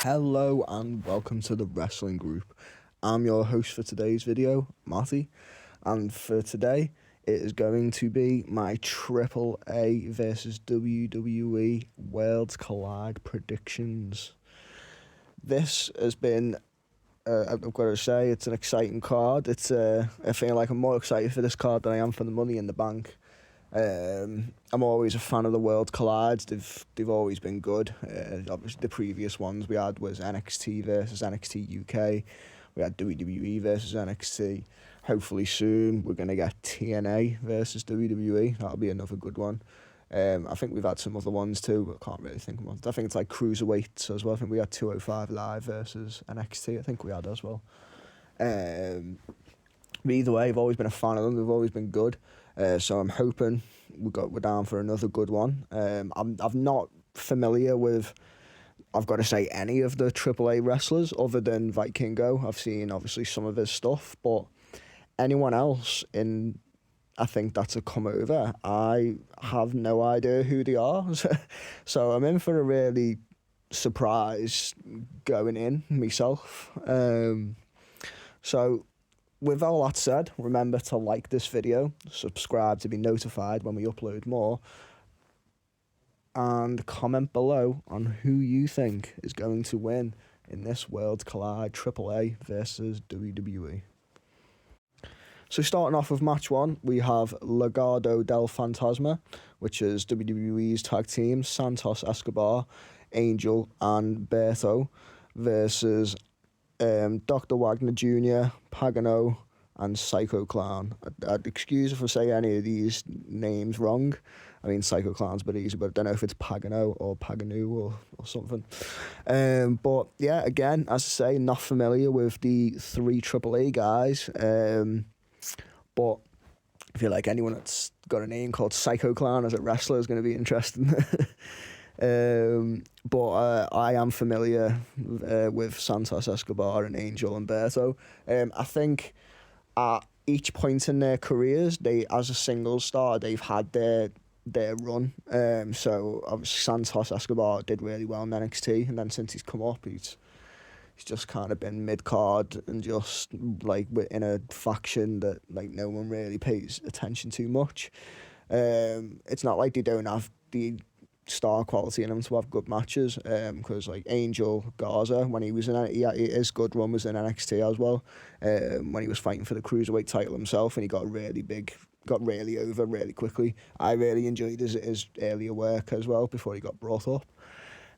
Hello and welcome to the Wrestling Group. I'm your host for today's video, Matty, and for today it is going to be my AAA versus WWE Worlds Collide predictions. This has been, I've got to say, it's an exciting card. I feel like I'm more excited for this card than I am for the Money in the Bank. I'm always a fan of the World Collides. They've always been good. Obviously, the previous ones we had was NXT versus NXT UK. We had WWE versus NXT. Hopefully soon we're gonna get TNA versus WWE. That'll be another good one. I think we've had some other ones too, but I can't really think of them. I think it's like cruiserweights as well. I think we had 205 Live versus NXT. I think we had as well. But either way, I've always been a fan of them. They've always been good. So I'm hoping we're down for another good one. I'm not familiar with, I've got to say, any of the AAA wrestlers other than Vikingo. I've seen obviously some of his stuff, but anyone else I think that's a come over, I have no idea who they are. So I'm in for a really surprise going in myself. So with all that said, remember to like this video, subscribe to be notified when we upload more, and comment below on who you think is going to win in this Worlds Collide AAA versus WWE. So starting off with match one, we have Legado Del Fantasma, which is WWE's tag team, Santos Escobar, Angel and Berto, versus Dr. Wagner Jr., Pagano, and Psycho Clown. I'd excuse if I say any of these names wrong. I mean, Psycho Clown's a bit easy, but I don't know if it's Pagano or Paganu or something. But yeah, again, as I say, not familiar with the three AAA guys. But I feel like anyone that's got a name called Psycho Clown as a wrestler is going to be interesting. But I am familiar with Santos Escobar and Angel and Berto. I think at each point in their careers, they, as a singles star, they've had their run. So obviously Santos Escobar did really well in NXT, and then since he's come up, he's just kind of been mid-card and just like in a faction that like no one really pays attention to much. It's not like they don't have the star quality in them to have good matches, because like Angel Garza, when he was in his good run was in NXT as well, when he was fighting for the cruiserweight title himself, and he got really over really quickly. I really enjoyed his earlier work as well before he got brought up.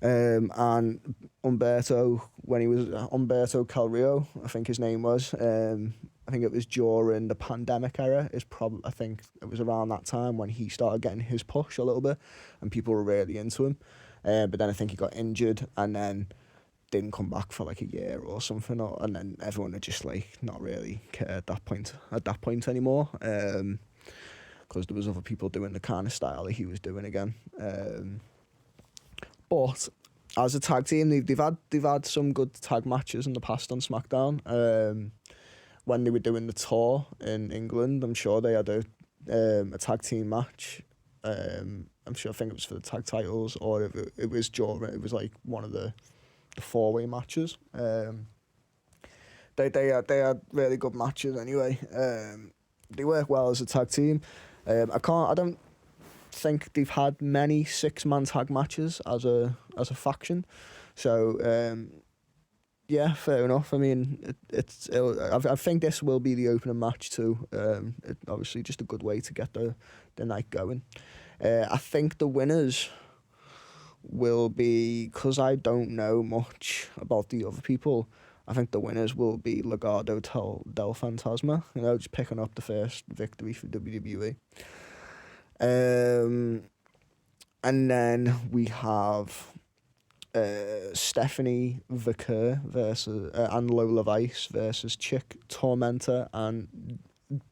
And Humberto, when he was Humberto Calrio, I think his name was, I think it was during the pandemic era, I think it was around that time when he started getting his push a little bit and people were really into him. But then I think he got injured and then didn't come back for like a year or something, and then everyone had just like not really cared at that point anymore, because there was other people doing the kind of style that he was doing again. But as a tag team, they've had some good tag matches in the past on SmackDown. When they were doing the tour in England, I'm sure they had a tag team match. I think it was for the tag titles, or if it was like one of the four-way matches. They had really good matches anyway. They work well as a tag team. I don't think they've had many 6-man tag matches as a faction, so yeah, fair enough. I mean, I think this will be the opening match too. Obviously just a good way to get the night going. I think the winners will be, because I don't know much about the other people, I think the winners will be Legado Del Fantasma, just picking up the first victory for WWE. And then we have Stephanie Vicker versus and Lola Vice versus Chick Tormentor and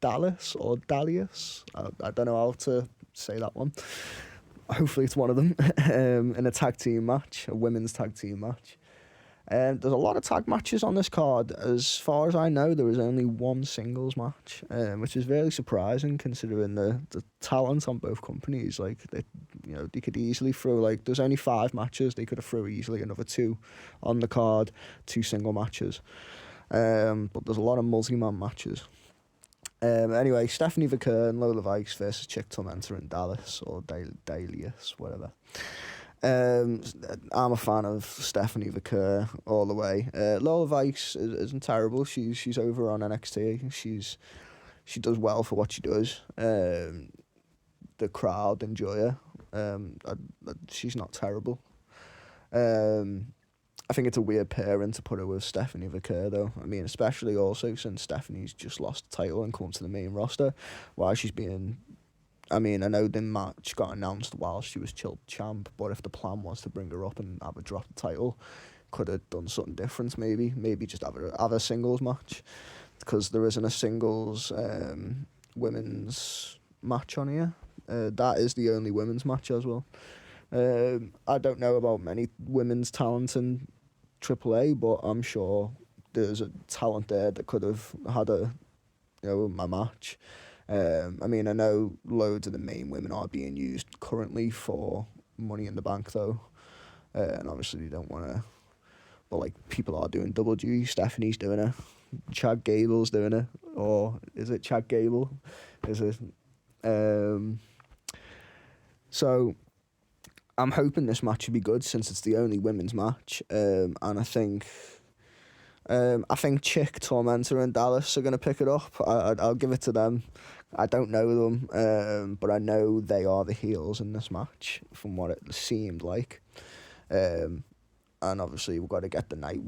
Dallas or Dalius. I don't know how to say that one. Hopefully it's one of them. In a tag team match, a women's tag team match. There's a lot of tag matches on this card. As far as I know, there is only one singles match, which is very surprising considering the talent on both companies. Like, they could easily throw, like, there's only 5 matches. They could have thrown easily another 2 on the card, 2 single matches. But there's a lot of multi-man matches. Anyway, Stephanie Vicker and Lola Vice versus Chick Tormentor in Dallas, or Dalius, whatever. I'm a fan of Stephanie Vicker all the way. Lola Vice isn't terrible. She's over on NXT. She does well for what she does. The crowd enjoy her. She's not terrible. I think it's a weird pairing to put her with Stephanie Vicker, though. I mean, especially also since Stephanie's just lost the title and come to the main roster. Why she's being... I mean, I know the match got announced while she was Chill Champ, but if the plan was to bring her up and have her drop the title, could have done something different, maybe. Maybe just have a singles match, because there isn't a singles women's match on here. That is the only women's match as well. I don't know about many women's talent in AAA, but I'm sure there's a talent there that could have had a match. I mean, I know loads of the main women are being used currently for Money in the Bank, though, and obviously they don't want to. But like, people are doing double duty. Stephanie's doing it. Chad Gable's doing it, or is it Chad Gable? Is it? So I'm hoping this match will be good since it's the only women's match, and I think Chick, Tormentor, and Dallas are going to pick it up. I'll give it to them. I don't know them, but I know they are the heels in this match, from what it seemed like. And obviously we've got to get the night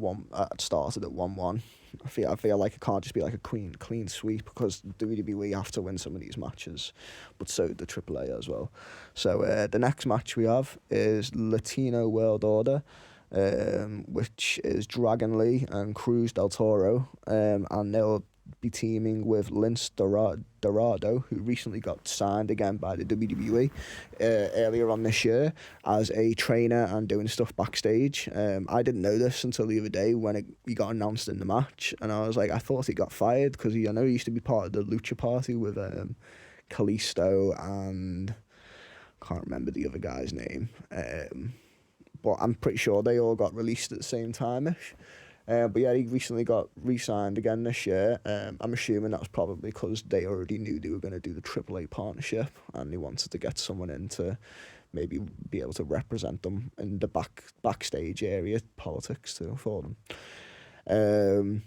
started at 1-1. I feel like it can't just be like a clean sweep, because WWE have to win some of these matches, but so the AAA as well. So the next match we have is Latino World Order, which is Dragon Lee and Cruz del Toro, and they'll be teaming with Lince Dorado, who recently got signed again by the WWE earlier on this year as a trainer and doing stuff backstage. I didn't know this until the other day when he got announced in the match, and I was like, I thought he got fired, because I know he used to be part of the Lucha Party with Kalisto and I can't remember the other guy's name. But I'm pretty sure they all got released at the same time-ish. But yeah, he recently got re-signed again this year. I'm assuming that was probably because they already knew they were going to do the AAA partnership, and they wanted to get someone in to maybe be able to represent them in the backstage area politics for them.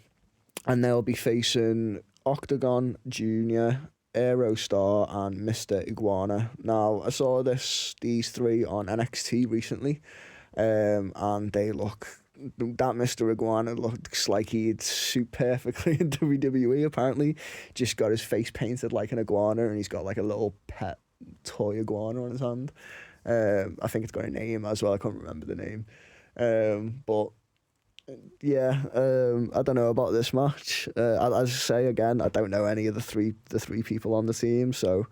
And they'll be facing Octagon Jr., Aerostar, and Mr. Iguana. Now, I saw these 3 on NXT recently, and they look... That Mr. Iguana looks like he'd suit perfectly in WWE, apparently. Just got his face painted like an iguana, and he's got like a little pet toy iguana on his hand. I think it's got a name as well. I can't remember the name. But yeah, I don't know about this match. As I say again, I don't know any of the three people on the team, so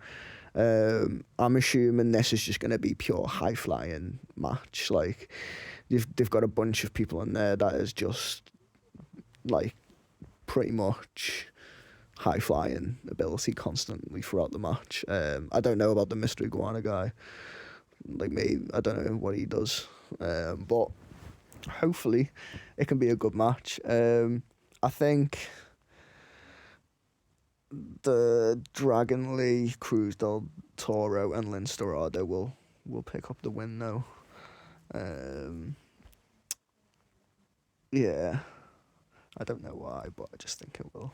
I'm assuming this is just going to be pure high flying match. Like, they've got a bunch of people in there that is just like pretty much high flying ability constantly throughout the match. I don't know about the Mr. Iguana guy. Like, maybe I don't know what he does. But hopefully it can be a good match. I think the Dragon Lee, Cruz del Toro, and Lince Dorado will pick up the win though. Yeah, I don't know why, but I just think it will.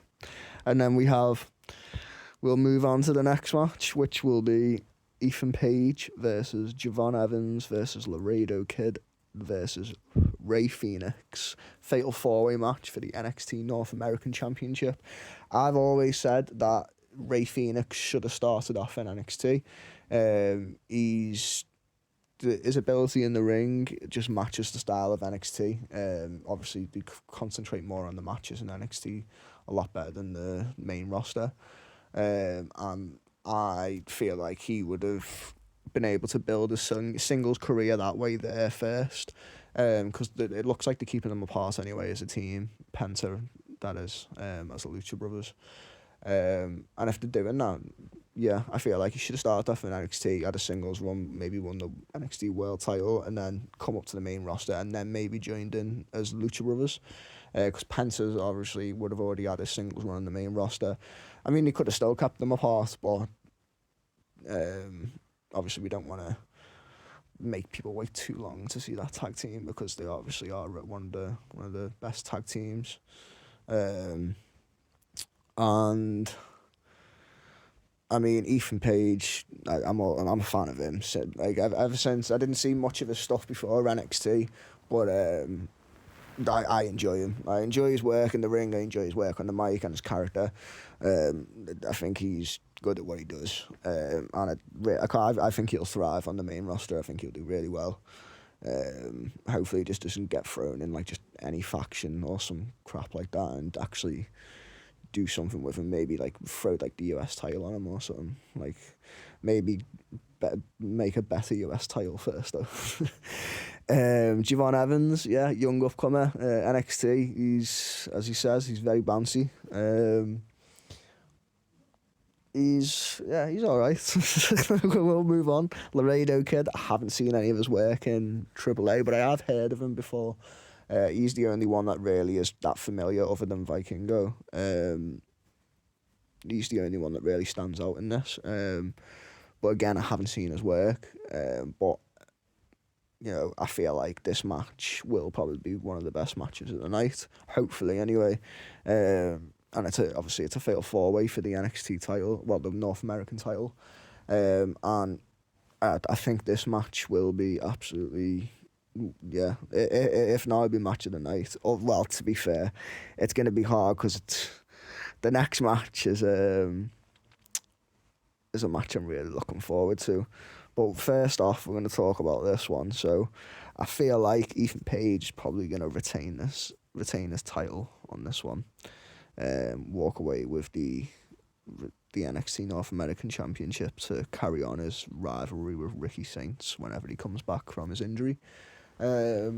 And then we'll move on to the next match, which will be Ethan Page versus Javon Evans versus Laredo Kid versus Rey Fenix. Fatal 4-way match for the NXT North American Championship. I've always said that Rey Fenix should have started off in NXT. His ability in the ring just matches the style of NXT. Obviously, they concentrate more on the matches in NXT a lot better than the main roster. And I feel like he would have been able to build a singles career that way there first. because it looks like they're keeping them apart anyway as a team. Penta, that is, as the Lucha Brothers. And if they're doing that, yeah, I feel like he should have started off in NXT, had a singles run, maybe won the NXT World Title, and then come up to the main roster, and then maybe joined in as Lucha Brothers. Because Penta obviously would have already had a singles run on the main roster. I mean, he could have still kept them apart, but obviously we don't want to make people wait too long to see that tag team, because they obviously are one of the best tag teams. And I mean, Ethan Page, I'm a fan of him. So, like, ever since, I didn't see much of his stuff before NXT, but I enjoy him. I enjoy his work in the ring. I enjoy his work on the mic and his character. I think he's good at what he does, and I think he'll thrive on the main roster. I think he'll do really well. Hopefully, he just doesn't get thrown in like just any faction or some crap like that, and actually do something with him. Maybe like throw like the US title on him or something. Like maybe make a better US title first though. Javon Evans, yeah, young upcomer, NXT. He's, as he says, he's very bouncy. He's all right. We'll move on. Laredo Kid, I haven't seen any of his work in AAA, but I have heard of him before. He's the only one that really is that familiar other than Vikingo. He's the only one that really stands out in this. But again, I haven't seen his work. But you know, I feel like this match will probably be one of the best matches of the night. Hopefully, anyway. And obviously it's a fatal 4-way for the NXT title, well, the North American title. And I think this match will be absolutely, yeah, if not, it'll be match of the night. Or, well, to be fair, it's going to be hard because the next match is a match I'm really looking forward to. But first off, we're going to talk about this one. So I feel like Ethan Page is probably going to retain his title on this one. Walk away with the NXT North American Championship to carry on his rivalry with Ricky Saints whenever he comes back from his injury. I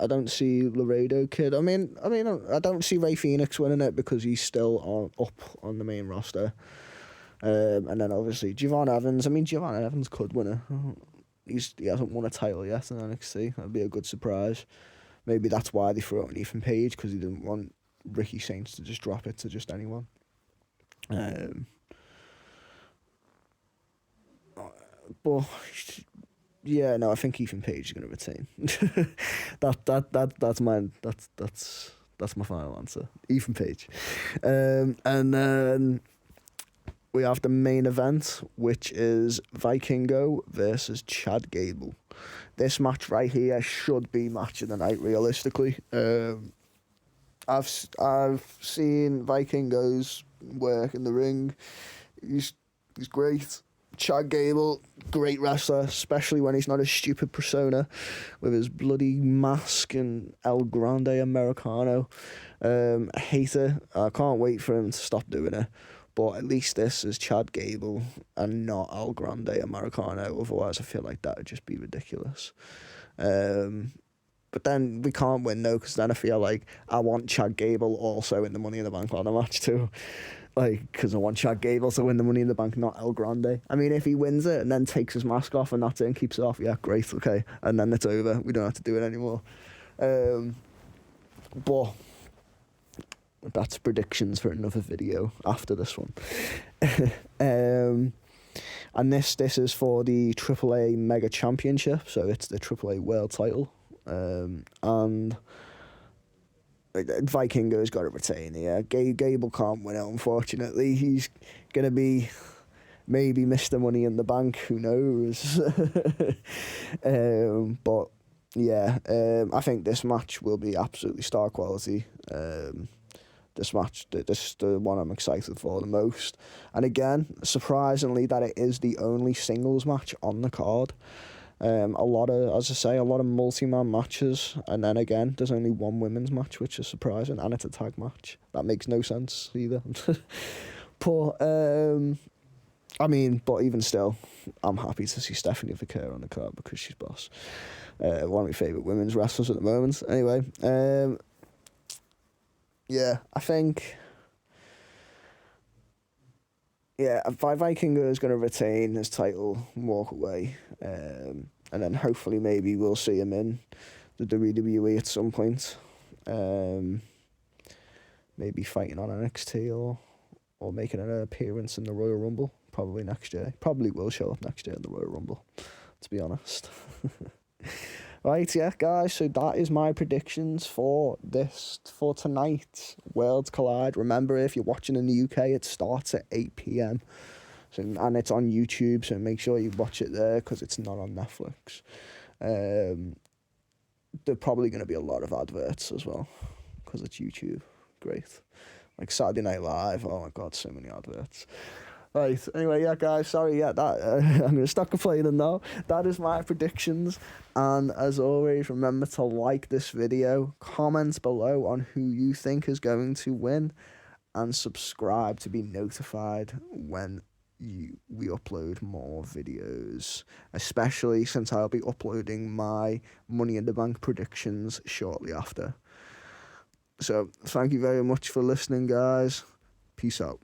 don't see Laredo Kid. I mean, I don't see Rey Fenix winning it because he's still up on the main roster. And then obviously Javon Evans. I mean, Javon Evans could win it. He hasn't won a title yet in NXT. That'd be a good surprise. Maybe that's why they threw it on Ethan Page, because he didn't want Ricky Saints to just drop it to just anyone. But yeah, no, I think Ethan Page is going to retain. That's my final answer. Ethan Page, and then we have the main event, which is Vikingo versus Chad Gable. This match right here should be match of the night, realistically. I've seen Vikingo's work in the ring. He's great. Chad Gable, great wrestler, especially when he's not a stupid persona with his bloody mask and El Grande Americano. Hater. I can't wait for him to stop doing it. But at least this is Chad Gable and not El Grande Americano. Otherwise, I feel like that would just be ridiculous. But then we can't win, though, because then I feel like I want Chad Gable also in the Money in the Bank ladder match, too. Like, because I want Chad Gable to win the Money in the Bank, not El Grande. I mean, if he wins it and then takes his mask off and that's it and keeps it off, yeah, great, okay. And then it's over. We don't have to do it anymore. But that's predictions for another video after this one. And this is for the AAA Mega Championship, so it's the AAA World Title. And Vikingo's got to retain here. Gable can't win it, unfortunately. He's going to be maybe Mr. Money in the Bank, who knows. But yeah, I think this match will be absolutely star quality. This match, this is the one I'm excited for the most. And again, surprisingly, that it is the only singles match on the card. A lot of multi-man matches, and then again, there's only one women's match, which is surprising, and it's a tag match. That makes no sense either. But I mean, but even still, I'm happy to see Stephanie Vickers on the card because she's boss. One of my favourite women's wrestlers at the moment. Anyway, yeah, I think... Yeah, Vikingo is going to retain his title and walk away. And then hopefully maybe we'll see him in the WWE at some point. Maybe fighting on NXT or making an appearance in the Royal Rumble. Probably next year. Probably will show up next year in the Royal Rumble, to be honest. Right, yeah, guys, so that is my predictions for tonight's Worlds Collide. Remember, if you're watching in the UK, it starts at 8 p.m. And it's on YouTube, so make sure you watch it there because it's not on Netflix. There's probably going to be a lot of adverts as well because it's YouTube. Great. Like Saturday Night Live, oh my God, so many adverts. Right, anyway, yeah, guys, sorry, yeah, I'm going to stop complaining now. That is my predictions, and as always, remember to like this video, comment below on who you think is going to win, and subscribe to be notified when we upload more videos, especially since I'll be uploading my Money in the Bank predictions shortly after. So, thank you very much for listening, guys. Peace out.